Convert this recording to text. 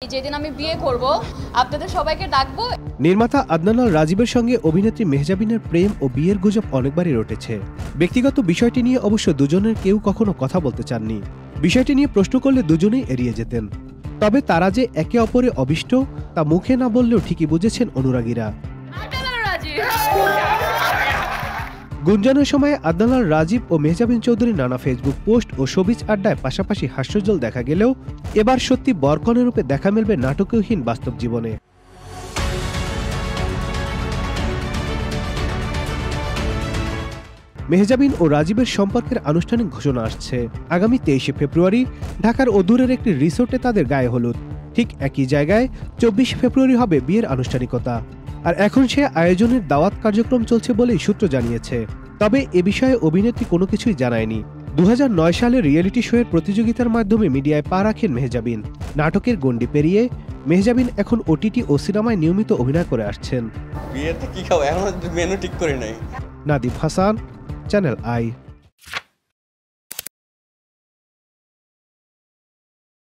যেদিন আমি বিয়ে করব আপনাদের সবাইকে ডাকবো। নির্মাতা আদনান আল রাজীবের সঙ্গে অভিনেত্রী মেহজাবিনের প্রেম ও বিয়ের গুজব অনেকবারই রটেছে। ব্যক্তিগত বিষয়টি নিয়ে অবশ্য দুজনের কেউ কখনো কথা বলতে চাননি। বিষয়টি নিয়ে প্রশ্ন করলে দুজনেই এড়িয়ে যেতেন। তবে তারা যে একে অপরে অবিষ্ট তা মুখে না বললেও ঠিকই বুঝেছেন অনুরাগীরা। গুঞ্জনের সময় আদনান আল রাজীব ও মেহজাবিন চৌধুরীর নানা ফেসবুক পোস্ট ও শোবিজ আড্ডায় পাশাপাশি হাস্যজ্জ্বল দেখা গেলেও এবার সত্যি বরকনে রূপে দেখা মিলবে নাটকীয়হীন বাস্তব জীবনে। মেহজাবিন ও রাজীবের সম্পর্কের আনুষ্ঠানিক ঘোষণা আসছে আগামী 23শে ফেব্রুয়ারি ঢাকার অদূরের একটি রিসোর্টে তাদের গায়ে হলুদ। ঠিক একই জায়গায় 24 ফেব্রুয়ারি হবে বিয়ের আনুষ্ঠানিকতা। আর এখন সে আয়োজনের দাওয়াত কার্যক্রম চলছে বলেই সূত্র জানিয়েছে। তবে এ বিষয়ে অভিনেত্রী কোনো কিছুই জানায়নি। 2009 সালে রিয়েলিটি শোয়ের প্রতিযোগিতার মাধ্যমে মিডিয়ায় পা রাখেন মেহজাবিন। নাটকের গণ্ডি পেরিয়ে মেহজাবিন এখন ওটিটি ও সিনেমায় নিয়মিত অভিনয় করে আসছেন। বিয়েতে কি খাও এখনো মেনু ঠিক করে নাই। নাদিব হাসান, চ্যানেল আই।